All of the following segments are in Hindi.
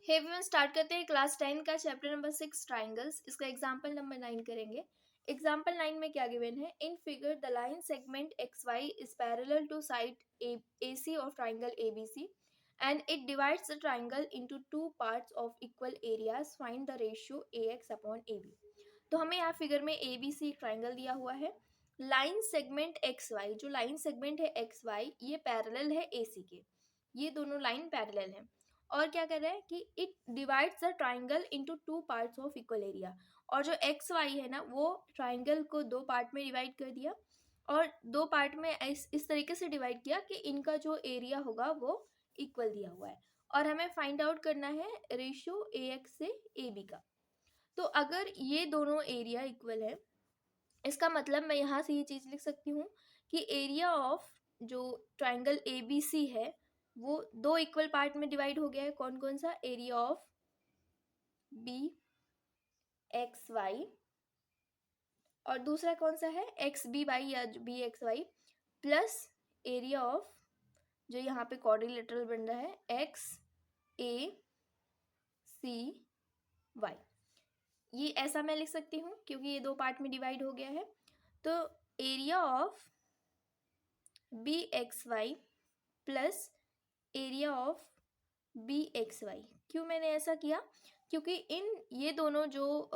हे एवरीवन, स्टार्ट करते हैं क्लास 10 का चैप्टर नंबर 6 ट्राइंगल्स। इसका एग्जांपल नंबर 9 करेंगे। एग्जांपल 9 में क्या गिवन है? In figure the line segment X Y is parallel to side AC of triangle ABC and it divides the triangle into two parts of equal areas. Find the ratio AX upon AB। तो हमें यहाँ फिगर में ABC ट्राइंगल दिया हुआ है। लाइन सेगमेंट XY, जो लाइन सेगमेंट है XY, ये पैरेलल है AC के। ये दोनों लाइन पैरेलल है। और क्या कर रहा है कि it divides the triangle into two parts of equal area. और जो एक्स वाई है ना, वो ट्राइंगल को दो पार्ट में डिवाइड कर दिया, और दो पार्ट में इस तरीके से डिवाइड किया कि इनका जो एरिया होगा वो इक्वल दिया हुआ है। और हमें फाइंड आउट करना है रेशियो AX से AB का। तो अगर ये दोनों एरिया इक्वल है, इसका मतलब मैं यहाँ से ये चीज़ लिख सकती हूँ कि एरिया ऑफ जो ट्राइंगल ABC है वो दो इक्वल पार्ट में डिवाइड हो गया है। कौन कौन सा? एरिया ऑफ BXY, और दूसरा कौन सा है? XBY या BXY, प्लस एरिया ऑफ जो यहाँ पे क्वाड्रिलेटरल बन रहा है XACY। ये ऐसा मैं लिख सकती हूँ क्योंकि ये दो पार्ट में डिवाइड हो गया है। तो area of BXY plus area of BXY। क्यों मैंने ऐसा किया? क्योंकि ये दोनों जो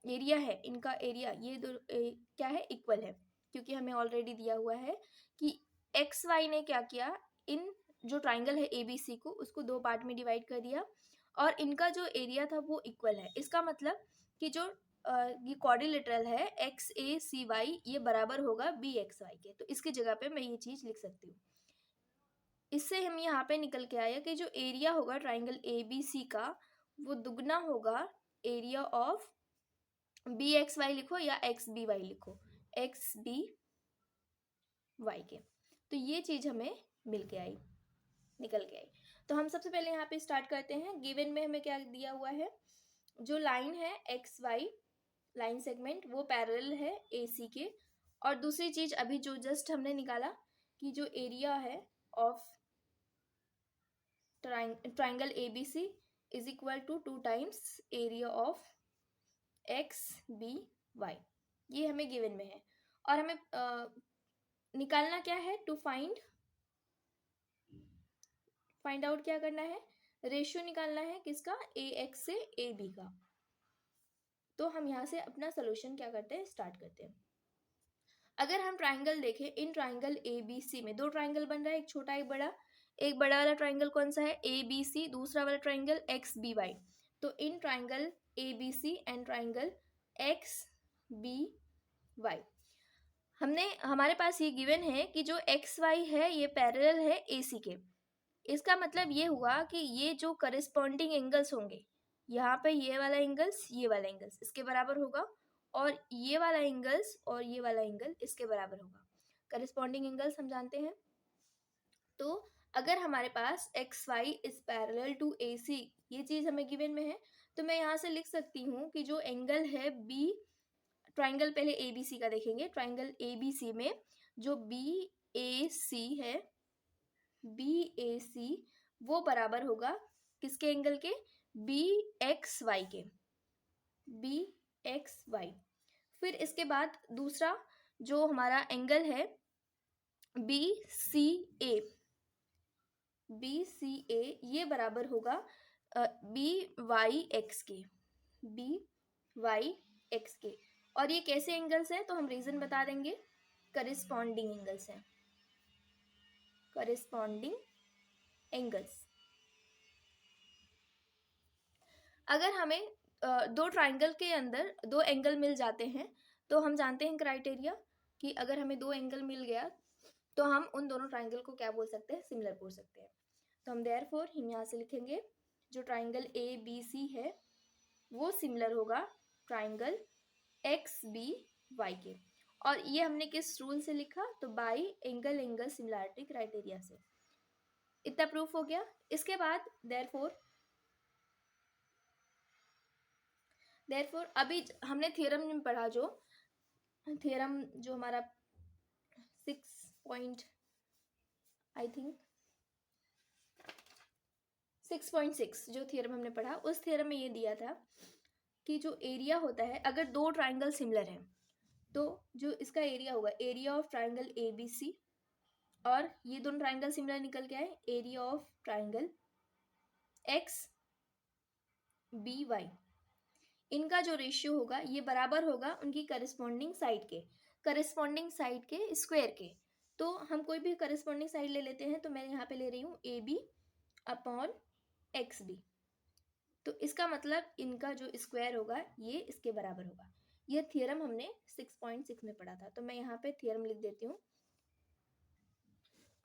एरिया है, इनका एरिया ये क्या है? इक्वल है। क्योंकि हमें ऑलरेडी दिया हुआ है कि XY ने क्या किया, इन जो ट्राइंगल है ABC को, उसको दो पार्ट में डिवाइड कर दिया, और इनका जो एरिया था वो इक्वल है। इसका मतलब कि जो ये क्वाड्रिलेटरल है XACY, ये बराबर होगा BXY के। तो इसकी जगह पे मैं ये चीज़ लिख सकती हूँ। इससे हम यहाँ पे निकल के आया कि जो एरिया होगा ट्राइंगल ABC का, वो दुगना होगा एरिया ऑफ BXY लिखो या XBY लिखो, XBY के। तो ये चीज़ हमें मिल के आई, निकल के आई। तो हम सबसे पहले यहाँ पे स्टार्ट करते हैं। गिवन में हमें क्या दिया हुआ है? जो लाइन है XY लाइन सेगमेंट, वो पैरेलल है AC के। और दूसरी चीज़ अभी जो जस्ट हमने निकाला कि जो एरिया है of triangle ABC is equal to 2 times area of XBY। ये हमें गिवन में है। और हमें निकालना क्या है? टू फाइंड आउट क्या करना है? रेशियो निकालना है। किसका? AX से AB का। तो हम यहाँ से अपना सोल्यूशन क्या करते हैं? स्टार्ट करते हैं। अगर हम ट्राइंगल देखें, इन ट्राइंगल ABC में दो ट्राइंगल बन रहा है, एक छोटा एक बड़ा। एक बड़ा वाला ट्राइंगल कौन सा है? ABC। दूसरा वाला ट्राइंगल XBY। तो in triangle ABC and triangle XBY, हमारे पास ये गिवन है कि जो XY है ये पैरेलल है AC के। इसका मतलब ये हुआ कि ये जो करस्पॉन्डिंग एंगल्स होंगे, यहाँ पे ये वाला एंगल्स, ये वाला एंगल्स इसके बराबर होगा, और ये वाला एंगल्स और ये वाला एंगल इसके बराबर होगा। करस्पॉन्डिंग एंगल्स हम जानते हैं। तो अगर हमारे पास XY is parallel to AC, ये चीज़ हमें गिवन में है, तो मैं यहाँ से लिख सकती हूँ कि जो एंगल है B, ट्राइंगल पहले ABC का देखेंगे। ट्राइंगल ABC में जो BAC है, BAC वो बराबर होगा किसके एंगल के? BXY के। BXY। फिर इसके बाद दूसरा जो हमारा एंगल है BCA, BCA ये बराबर होगा BYX के, BYX के। और ये कैसे एंगल्स हैं? तो हम रीजन बता देंगे। करिस्पॉन्डिंग एंगल्स हैं, करिस्पॉन्डिंग एंगल्स। अगर हमें दो ट्राइंगल के अंदर दो एंगल मिल जाते हैं, तो हम जानते हैं क्राइटेरिया कि अगर हमें दो एंगल मिल गया तो हम उन दोनों ट्राइंगल को क्या बोल सकते हैं? सिमिलर बोल सकते हैं। तो हम देयरफॉर हम यहाँ से लिखेंगे जो ट्राइंगल ABC है वो सिमिलर होगा ट्राइंगल XBY के। और ये हमने किस रूल से लिखा? तो बाई एंगल सिमिलैरिटी क्राइटेरिया से। इतना प्रूफ हो गया। इसके बाद देयरफॉर अभी हमने थ्योरम में पढ़ा, जो थ्योरम जो हमारा 6 पॉइंट आई थिंक 6.6 जो थियरम हमने पढ़ा, उस थियरम में ये दिया था कि जो एरिया होता है, अगर दो ट्राइंगल सिमिलर हैं तो जो इसका एरिया होगा, area of triangle A B C, और ये दोनों ट्राइंगल सिमिलर निकल के आए, area of triangle X B Y, इनका जो रेशियो होगा ये बराबर होगा उनकी करस्पॉन्डिंग साइड के स्क्वायर के। तो हम कोई भी करस्पॉन्डिंग साइड ले लेते हैं, तो मैं यहाँ पे ले रही हूँ A B upon x B, तो इसका मतलब इनका जो स्क्वायर होगा ये इसके बराबर होगा। यह थियरम हमने 6.6 में पढ़ा था, तो मैं यहाँ पे थियरम लिख देती हूँ।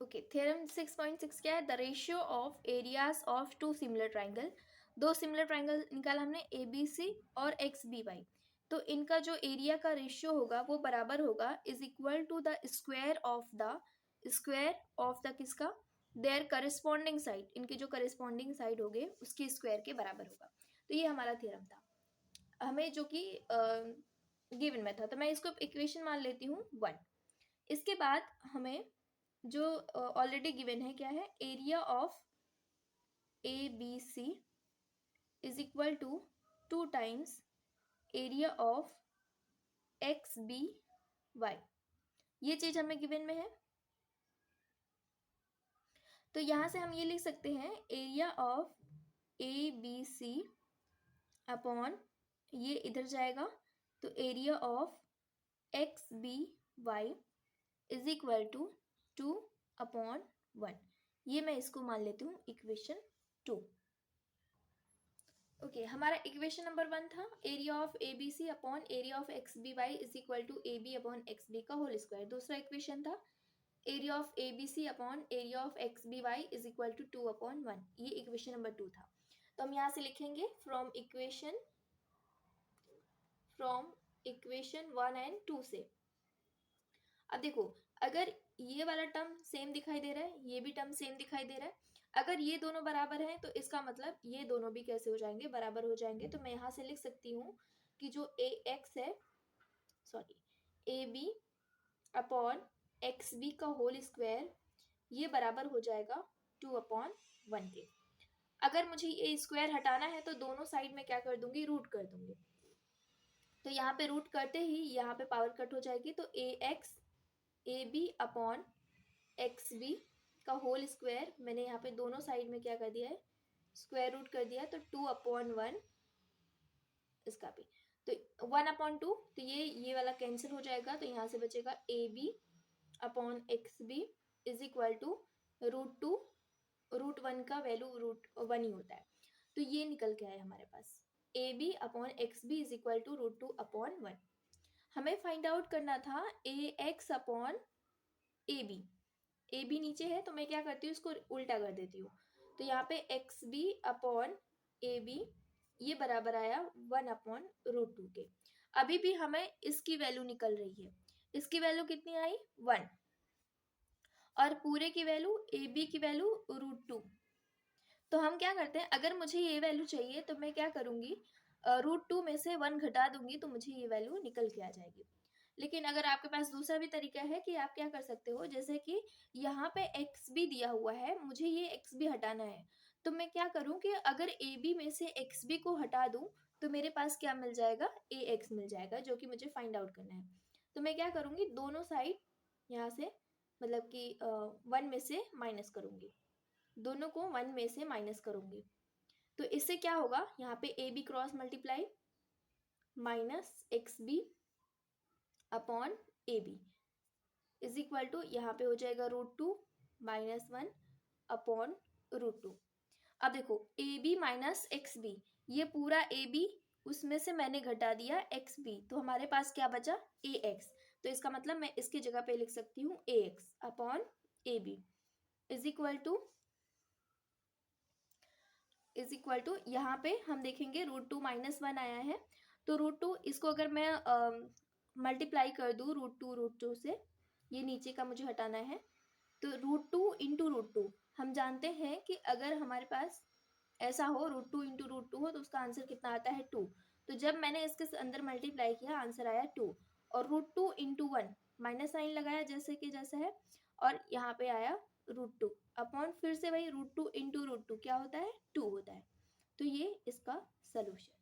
ओके, थ्योरम 6.6 क्या है? The ratio of areas of two similar triangle, दो सिमिलर ट्राइंगल निकाला हमने ए बी सी और एक्स बी वाई, तो इनका जो एरिया का रेशियो होगा वो बराबर होगा is equal to the square of the किसका, देयर करस्पॉन्डिंग साइड, इनके जो करस्पॉन्डिंग साइड होंगे उसके स्क्वायर के बराबर होगा। तो ये हमारा थ्योरम था हमें, जो कि गिवन में था, तो मैं इसको इक्वेशन मान लेती हूँ 1। इसके बाद हमें जो ऑलरेडी गिवन है क्या है, area of A B C is equal to 2 times area of X B Y, ये चीज हमें गिवन में है। तो यहां से हम ये लिख सकते हैं area of A B C upon, ये इधर जाएगा तो area of X B Y is equal to 2 upon 1, ये मैं इसको मान लेती हूँ इक्वेशन 2। ओके, हमारा इक्वेशन नंबर 1 था area of A B C upon area of X B Y is equal to A B upon x B का होल स्क्वायर। दूसरा इक्वेशन था area of A B C upon area of X B Y is equal to 2 upon 1, ये इक्वेशन नंबर 2 था। तो हम यहाँ से लिखेंगे फ्रॉम इक्वेशन 1 एंड 2 से। अब देखो, अगर ये वाला टर्म सेम दिखाई दे रहा है, ये भी टर्म सेम दिखाई दे रहा है, अगर ये दोनों बराबर हैं तो इसका मतलब ये दोनों भी कैसे हो जाएंगे, बराबर हो जाएंगे। तो मैं यहाँ से लिख सकती हूँ कि जो ए एक्स है, sorry, A B upon x B का होल स्क्वायर, ये बराबर हो जाएगा 2 अपॉन 1 के। अगर मुझे ये स्क्वायर हटाना है तो दोनों साइड में क्या कर दूंगी, रूट कर दूंगी। तो यहाँ पे रूट करते ही यहाँ पे पावर कट हो जाएगी, तो A x A B upon x B का होल स्क्वायर, मैंने यहाँ पे दोनों साइड में क्या कर दिया है, स्क्वायर रूट कर दिया, तो 2 अपॉन 1 इसका भी, तो 1 अपॉन 2, तो ये वाला कैंसिल हो जाएगा, तो यहाँ से बचेगा A B upon x B is equal to √2, √1 का वैल्यू √1 ही होता है, तो ये निकल के आया हमारे पास A B upon x B is equal to √2 upon 1। हमें फाइंड आउट करना था A x upon A B नीचे है, तो मैं क्या करती हूँ, इसको उल्टा कर देती हूँ, तो यहाँ पे X B upon A B ये बराबर आया 1 अपॉन √2 के। अभी भी हमें इसकी वैल्यू निकल रही है, इसकी वैल्यू कितनी आई, 1, और पूरे की वैल्यू ए बी की वैल्यू √2। तो हम क्या करते हैं, अगर मुझे ये वैल्यू चाहिए तो मैं क्या करूँगी, √2 में से 1 घटा दूंगी, तो मुझे ये वैल्यू निकल के आ जाएगी। लेकिन अगर आपके पास दूसरा भी तरीका है कि आप क्या कर सकते हो, जैसे कि यहाँ पे एक्स बी दिया हुआ है, मुझे ये एक्स बी हटाना है, तो मैं क्या करूँ कि अगर ए बी में से एक्स बी को हटा दूँ तो मेरे पास क्या मिल जाएगा, ए एक्स मिल जाएगा, जो कि मुझे फाइंड आउट करना है। तो मैं क्या करूँगी, दोनों साइड यहाँ से मतलब कि 1 में से माइनस करूँगी, दोनों को 1 में से माइनस करूँगी, तो इससे क्या होगा, यहाँ पे A B cross multiply minus X B upon A B is equal to, यहाँ पे हो जाएगा √2 माइनस 1 अपॉन √2। अब देखो A B minus X B, ये पूरा ए बी, उसमें से मैंने घटा दिया एक्स बी, तो हमारे पास क्या बचा, ए एक्स। तो इसका मतलब मैं इसकी जगह पे लिख सकती हूँ A x upon A B is equal to यहाँ पे हम देखेंगे √2 माइनस 1 आया है, तो √2 इसको अगर मैं मल्टीप्लाई कर दूँ √2 से, ये नीचे का मुझे हटाना है, तो √2 इंटू √2, हम जानते हैं कि अगर हमारे पास ऐसा हो √2 इंटू √2 हो तो उसका आंसर कितना आता है 2, तो जब मैंने इसके अंदर मल्टीप्लाई किया आंसर आया 2, और √2 इंटू 1 माइनस साइन लगाया जैसे कि जैसा है, और यहाँ पे आया √2 अपॉन फिर से वही √2 इंटू √2 क्या होता है 2 होता है। तो ये इसका सलूशन।